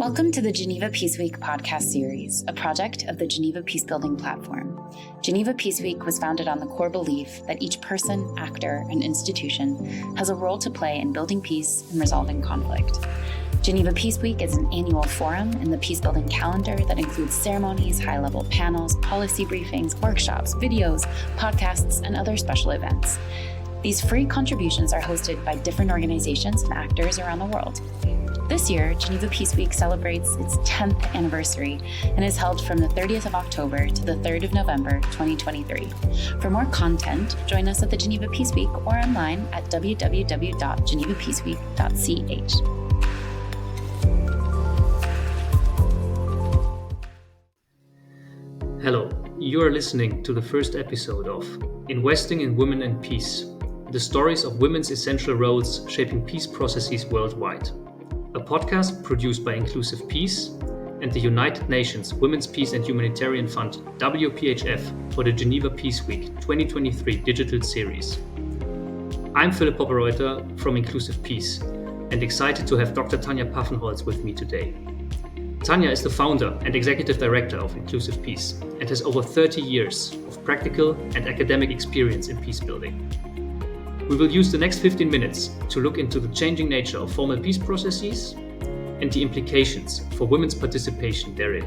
Welcome to the Geneva Peace Week podcast series, a project of the Geneva Peacebuilding Platform. Geneva Peace Week was founded on the core belief that each person, actor, and institution has a role to play in building peace and resolving conflict. Geneva Peace Week is an annual forum in the peacebuilding calendar that includes ceremonies, high-level panels, policy briefings, workshops, videos, podcasts, and other special events. These free contributions are hosted by different organizations and actors around the world. This year, Geneva Peace Week celebrates its 10th anniversary and is held from the 30th of October to the 3rd of November, 2023. For more content, join us at the Geneva Peace Week or online at www.genevapeaceweek.ch. Hello, you are listening to the first episode of Investing in Women and Peace, the stories of women's essential roles shaping peace processes worldwide. A podcast produced by Inclusive Peace and the United Nations Women's Peace and Humanitarian Fund, WPHF, for the Geneva Peace Week 2023 digital series. I'm Philipp Popperreuter from Inclusive Peace and excited to have Dr. Thania Paffenholz with me today. Thania is the founder and executive director of Inclusive Peace and has over 30 years of practical and academic experience in peace building. We will use the next 15 minutes to look into the changing nature of formal peace processes and the implications for women's participation therein.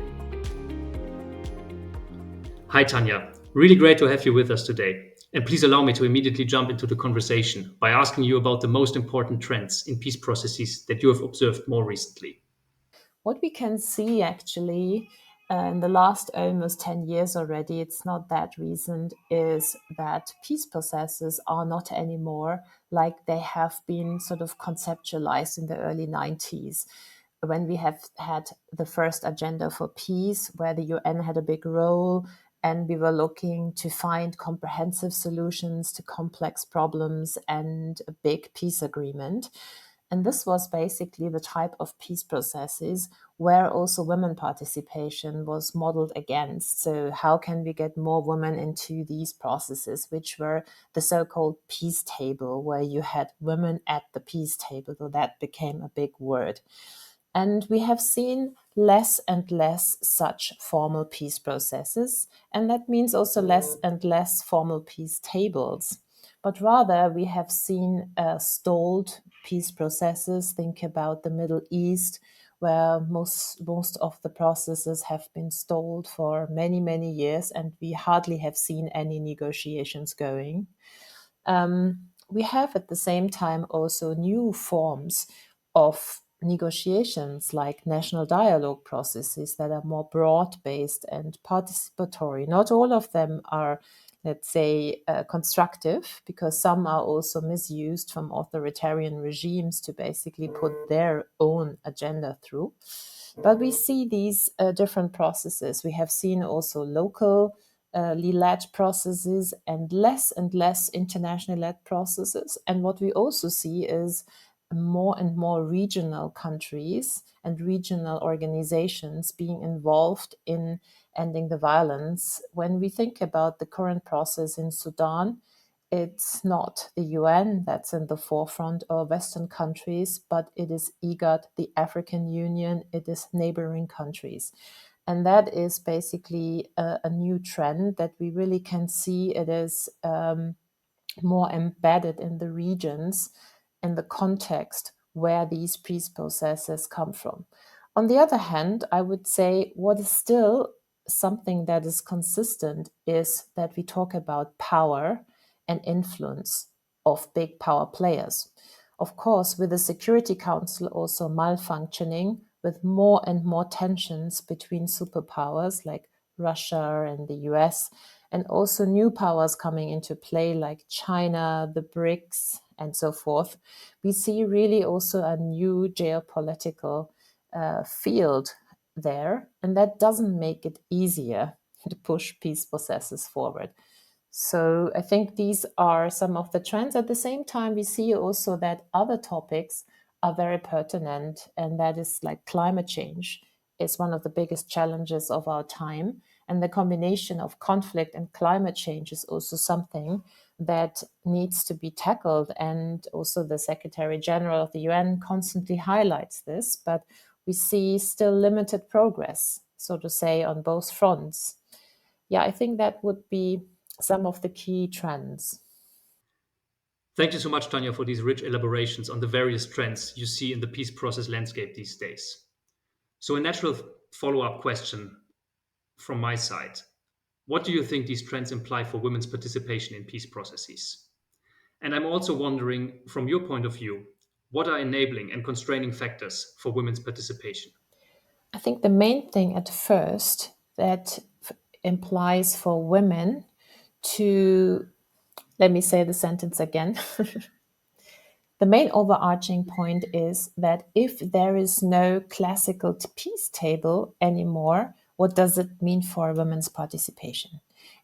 Hi Thania, really great to have you with us today. And please allow me to immediately jump into the conversation by asking you about the most important trends in peace processes that you have observed more recently. What we can see actually in the last almost 10 years already, it's not that recent, is that peace processes are not anymore like they have been sort of conceptualized in the early 90s, when we have had the first agenda for peace, where the UN had a big role, and we were looking to find comprehensive solutions to complex problems and a big peace agreement. And this was basically the type of peace processes where also women participation was modeled against. So how can we get more women into these processes, which were the so-called peace table, where you had women at the peace table. So that became a big word. And we have seen less and less such formal peace processes. And that means also less and less formal peace tables. But rather, we have seen stalled peace processes. Think about the Middle East, where most of the processes have been stalled for many, many years, and we hardly have seen any negotiations going. We have at the same time also new forms of negotiations, like national dialogue processes that are more broad-based and participatory. Not all of them are, let's say, constructive, because some are also misused from authoritarian regimes to basically put their own agenda through. But we see these different processes. We have seen also locally led processes and less internationally led processes. And what we also see is more and more regional countries and regional organizations being involved in ending the violence. When we think about the current process in Sudan, it's not the UN that's in the forefront of Western countries, but it is IGAD, the African Union, it is neighboring countries. And that is basically a new trend that we really can see. It is more embedded in the regions, in the context where these peace processes come from. On the other hand, I would say what is still something that is consistent is that we talk about power and influence of big power players. Of course, with the Security Council also malfunctioning, with more and more tensions between superpowers like Russia and the US, and also new powers coming into play like China, the BRICS, and so forth, we see really also a new geopolitical field there, and that doesn't make it easier to push peace processes forward. So I think these are some of the trends. At the same time, we see also that other topics are very pertinent, and that is like climate change is one of the biggest challenges of our time. And the combination of conflict and climate change is also something that needs to be tackled. And also the Secretary General of the UN constantly highlights this. But we see still limited progress, so to say, on both fronts. Yeah, I think that would be some of the key trends. Thank you so much, Thania, for these rich elaborations on the various trends you see in the peace process landscape these days. So a natural follow-up question from my side. What do you think these trends imply for women's participation in peace processes? And I'm also wondering, from your point of view, what are enabling and constraining factors for women's participation? I think the main thing at first that implies for women to, let me say the sentence again. The main overarching point is that if there is no classical peace table anymore, what does it mean for women's participation?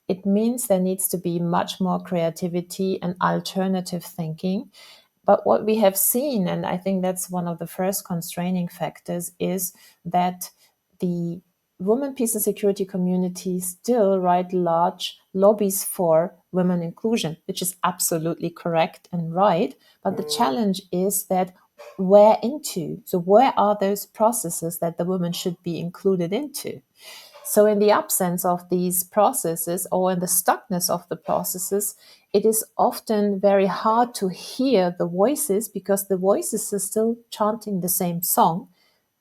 It means there needs to be much more creativity and alternative thinking. But what we have seen, and I think that's one of the first constraining factors, is that the women, peace and security community still write large lobbies for women inclusion, which is absolutely correct and right. But the challenge is that where into? So where are those processes that the women should be included into? So in the absence of these processes or in the stuckness of the processes, it is often very hard to hear the voices because the voices are still chanting the same song,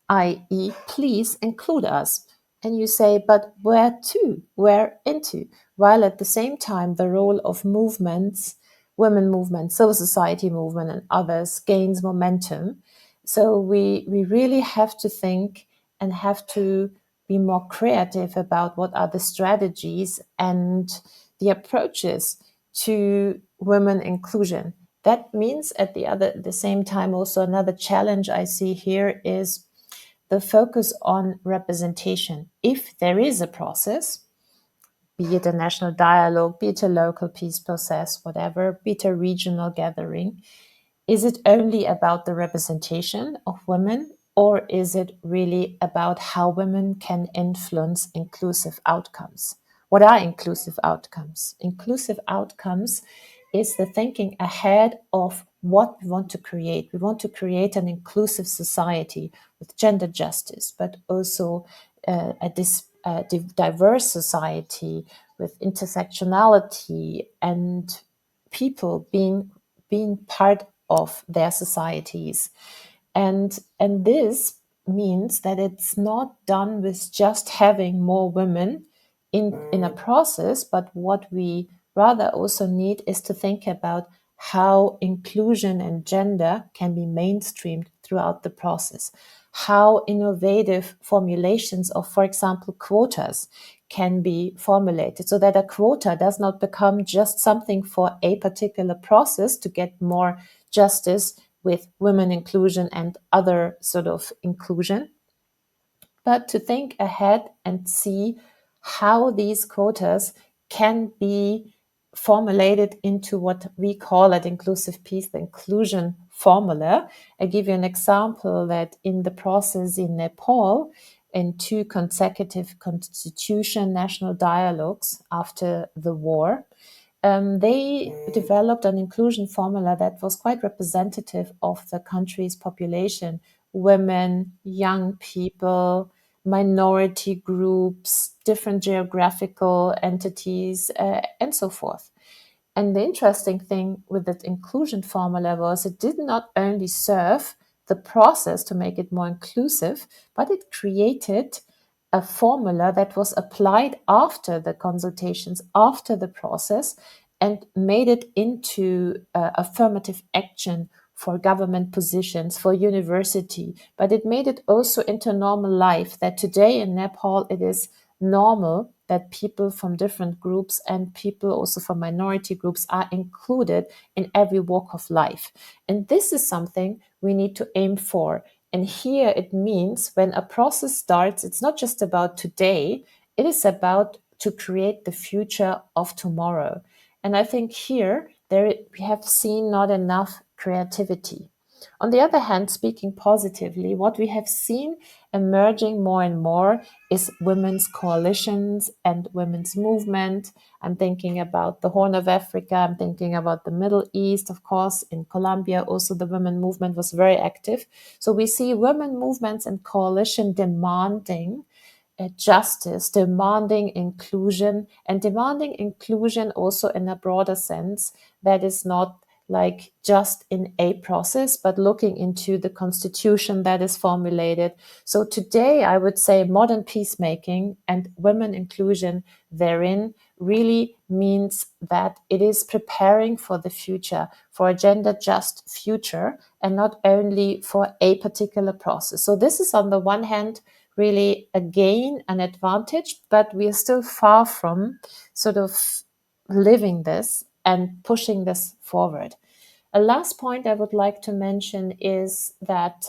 i.e., please include us. And you say, but where to? Where into? While at the same time, the role of movements, women movement, civil society movement, and others gains momentum. So we really have to think and have to be more creative about what are the strategies and the approaches to women inclusion. That means at the same time also another challenge I see here is the focus on representation. If there is a process, be it a national dialogue, be it a local peace process, whatever, be it a regional gathering, is it only about the representation of women, or is it really about how women can influence inclusive outcomes? What are inclusive outcomes? Inclusive outcomes is the thinking ahead of what we want to create. We want to create an inclusive society with gender justice, but also a diverse society with intersectionality and people being part of their societies. And this means that it's not done with just having more women in a process, but what we rather also need is to think about how inclusion and gender can be mainstreamed throughout the process, how innovative formulations of, for example, quotas can be formulated so that a quota does not become just something for a particular process to get more justice with women inclusion and other sort of inclusion, but to think ahead and see how these quotas can be formulated into what we call at Inclusive Peace the inclusion formula. I give you an example that in the process in Nepal, in 2 consecutive constitution national dialogues after the war, they developed an inclusion formula that was quite representative of the country's population: women, young people, minority groups, different geographical entities, and so forth. And the interesting thing with that inclusion formula was it did not only serve the process to make it more inclusive, but it created a formula that was applied after the consultations, after the process, and made it into affirmative action for government positions, for university. But it made it also into normal life, that today in Nepal it is normal that people from different groups and people also from minority groups are included in every walk of life. And this is something we need to aim for. And here it means when a process starts, it's not just about today, it is about to create the future of tomorrow. And I think here we have seen not enough creativity. On the other hand, speaking positively, what we have seen emerging more and more is women's coalitions and women's movement. I'm thinking about the Horn of Africa. I'm thinking about the Middle East, of course. In Colombia, also the women movement was very active. So we see women movements and coalition demanding justice, demanding inclusion, and demanding inclusion also in a broader sense that is not like just in a process, but looking into the constitution that is formulated. So today, I would say modern peacemaking and women inclusion therein really means that it is preparing for the future, for a gender just future, and not only for a particular process. So this is on the one hand really a gain, an advantage, but we are still far from sort of living this and pushing this forward. A last point I would like to mention is that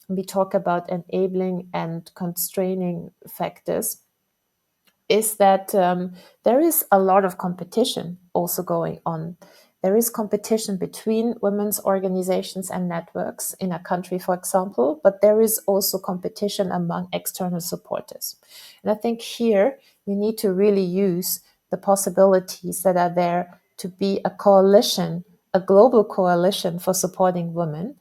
we talk about enabling and constraining factors, is that there is a lot of competition also going on. There is competition between women's organizations and networks in a country, for example, but there is also competition among external supporters. And I think here we need to really use the possibilities that are there to be a coalition, a global coalition for supporting women,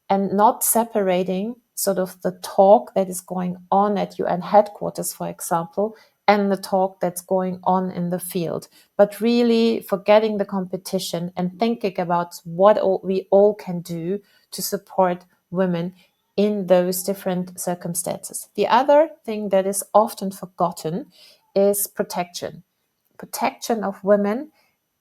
and not separating sort of the talk that is going on at UN headquarters, for example, and the talk that's going on in the field, but really forgetting the competition and thinking about what we all can do to support women in those different circumstances. The other thing that is often forgotten is protection. Protection of women.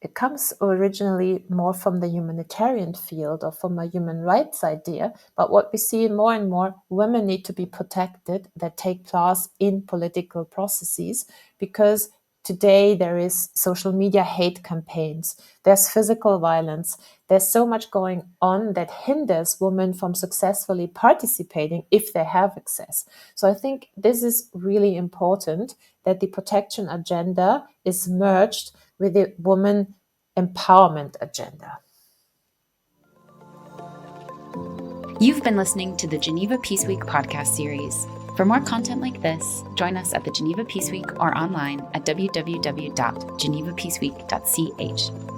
It comes originally more from the humanitarian field or from a human rights idea. But what we see more and more, women need to be protected that take place in political processes, because today there is social media hate campaigns, there's physical violence, there's so much going on that hinders women from successfully participating if they have access. So I think this is really important, that the protection agenda is merged with the woman empowerment agenda. You've been listening to the Geneva Peace Week podcast series. For more content like this, join us at the Geneva Peace Week or online at www.genevapeaceweek.ch.